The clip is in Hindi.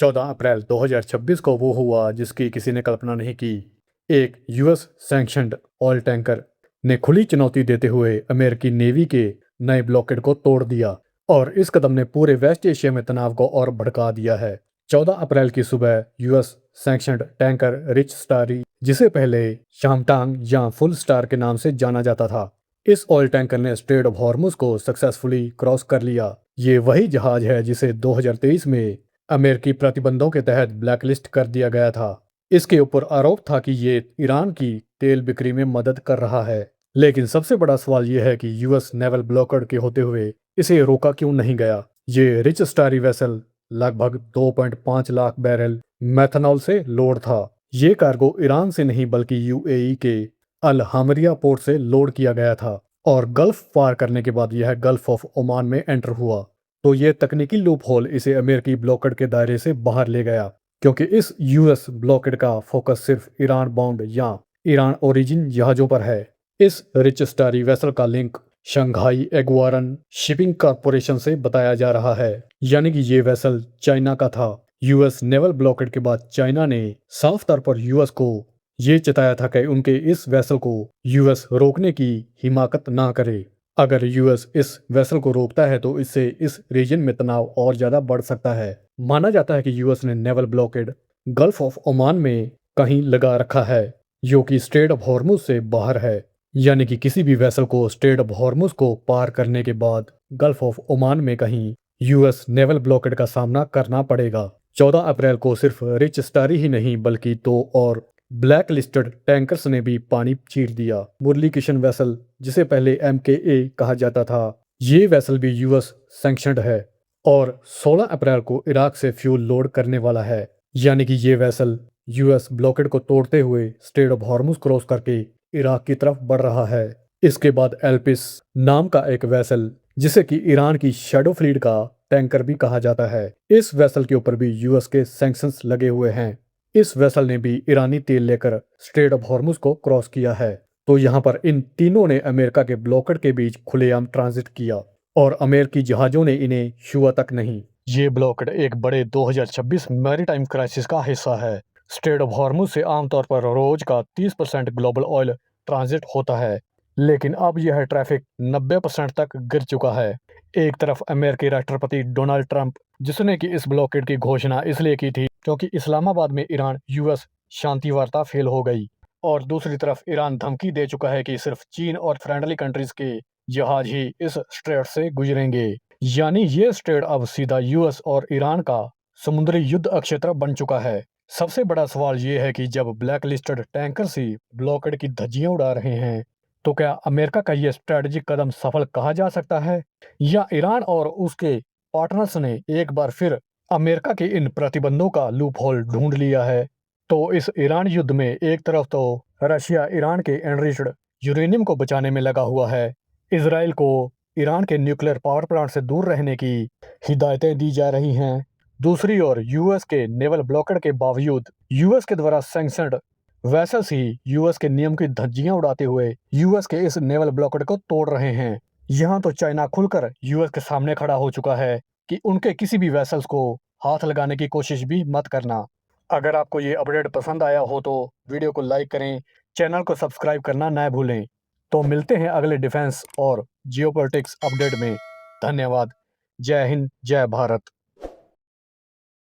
14 अप्रैल 2026 को वो हुआ जिसकी किसी ने कल्पना नहीं की। एक यूएस सैंक्शनड ऑयल टैंकर ने खुली चुनौती देते हुए अमेरिकी नेवी के नए ब्लॉकेड को तोड़ दिया और इस कदम ने पूरे वेस्ट एशिया में तनाव को और भड़का दिया है। 14 अप्रैल की सुबह US sanctioned tanker rich starry, जिसे पहले शामटांग या फुल स्टार के नाम से जाना जाता था, इस ऑयल टैंकर ने स्ट्रेट ऑफ हॉर्मुज को सक्सेसफुली क्रॉस कर लिया। ये वही जहाज है जिसे 2023 में अमेरिकी प्रतिबंधों के तहत ब्लैकलिस्ट कर दिया गया था। इसके ऊपर आरोप था कि ये ईरान की तेल बिक्री में मदद कर रहा है। लेकिन सबसे बड़ा सवाल यह है कि यूएस नेवल ब्लॉकड के होते हुए इसे रोका क्यों नहीं गया। ये रिच स्टारी वेसल लगभग 2.5 लाख बैरल मेथनॉल से लोड था। ये कार्गो ईरान से नहीं बल्कि यूएई के अल हमरिया पोर्ट से लोड किया गया था और गल्फ पार करने के बाद यह गल्फ ऑफ ओमान में एंटर हुआ। तो ये तकनीकी लूप होल इसे अमेरिकी ब्लॉकेड के दायरे से बाहर ले गया, क्योंकि इस यूएस ब्लॉकेड का फोकस सिर्फ ईरान बाउंड या ईरान ओरिजिन जहाजों पर है। इस रिच स्टारी वेसल का लिंक शंघाई एगुआरन शिपिंग कॉरपोरेशन से बताया जा रहा है, यानी कि ये वेसल चाइना का था। यूएस नेवल ब्लॉकेड के बाद चाइना ने साफ तौर पर यूएस को ये चेताया था कि उनके इस वेसल को यूएस रोकने की हिमाकत ना करे। अगर यूएस इस वेसल को रोकता है तो इससे इस रीजन में तनाव और ज्यादा बढ़ सकता है। माना जाता है कि यूएस ने naval blockade gulf of Oman में कहीं लगा रखा है, जो कि स्ट्रेट ऑफ हॉर्मुज से बाहर है, यानी कि किसी भी वेसल को स्ट्रेट ऑफ हॉर्मुज को पार करने के बाद गल्फ ऑफ ओमान में कहीं यूएस नेवल ब्लॉकेड का सामना करना पड़ेगा। 14 अप्रैल को सिर्फ रिच स्टारी ही नहीं बल्कि दो और ब्लैक लिस्टेड टैंकर्स ने भी पानी चीर दिया। मुरली किशन वेसल, जिसे पहले MKA कहा जाता था, ये वेसल भी यूएस सैंक्शनड है और 16 अप्रैल को इराक से फ्यूल लोड करने वाला है, यानी कि ये वेसल यूएस ब्लॉकेड को तोड़ते हुए स्ट्रेट ऑफ हॉर्मुज क्रॉस करके इराक की तरफ बढ़ रहा है। इसके बाद एल्पिस नाम का एक वेसल, जिसे कि ईरान की शैडो फ्लीट का टैंकर भी कहा जाता है, इस वेसल के ऊपर भी यूएस के सैंक्शंस लगे हुए हैं। इस वेसल ने भी ईरानी तेल लेकर स्ट्रेट ऑफ हॉर्मुज को क्रॉस किया है। तो यहाँ पर इन तीनों ने अमेरिका के ब्लॉकेड के बीच खुलेआम ट्रांजिट किया और अमेरिकी जहाजों ने इन्हें छुआ तक नहीं। ये ब्लॉकेड एक बड़े 2026 मैरीटाइम क्राइसिस का हिस्सा है। स्ट्रेट ऑफ हॉर्मुज से आमतौर पर रोज का 30% ग्लोबल ऑयल ट्रांजिट होता है, लेकिन अब यह ट्रैफिक 90% तक गिर चुका है। एक तरफ अमेरिकी राष्ट्रपति डोनाल्ड ट्रंप, जिसने कि इस ब्लॉकेड की घोषणा इसलिए की थी क्योंकि इस्लामाबाद में ईरान यूएस शांति वार्ता फेल हो गई, और दूसरी तरफ ईरान धमकी दे चुका है कि सिर्फ चीन और फ्रेंडली कंट्रीज के जहाज ही इस स्ट्रेट से गुजरेंगे। यानी ये स्ट्रेट अब सीधा यूएस और ईरान का समुद्री युद्ध क्षेत्र बन चुका है। सबसे बड़ा सवाल ये है कि जब ब्लैक लिस्टेड टैंकर्स ही ब्लॉकेड की धज्जियां उड़ा रहे हैं, तो क्या अमेरिका का यह स्ट्रेटेजिक कदम सफल कहा जा सकता है, या ईरान और उसके पार्टनर्स ने एक बार फिर अमेरिका के इन प्रतिबंधों का लूपहोल ढूंढ लिया है। तो इस ईरान युद्ध में एक तरफ तो रशिया ईरान के एनरिच्ड यूरेनियम को बचाने में लगा हुआ है, इसराइल को ईरान के न्यूक्लियर पावर प्लांट से दूर रहने की हिदायतें दी जा रही हैं। दूसरी ओर यूएस के नेवल ब्लॉकेड के बावजूद यूएस के द्वारा सैंक्शनड वैसेल्स ही यूएस के नियम की धज्जियां उड़ाते हुए यूएस के इस नेवल ब्लॉकेड को तोड़ रहे हैं। यहाँ तो चाइना खुलकर यूएस के सामने खड़ा हो चुका है कि उनके किसी भी वेसल्स को हाथ लगाने की कोशिश भी मत करना। अगर आपको ये अपडेट पसंद आया हो तो वीडियो को लाइक करें, चैनल को सब्सक्राइब करना ना भूलें। तो मिलते हैं अगले डिफेंस और जियोपॉलिटिक्स अपडेट में। धन्यवाद। जय हिंद, जय भारत।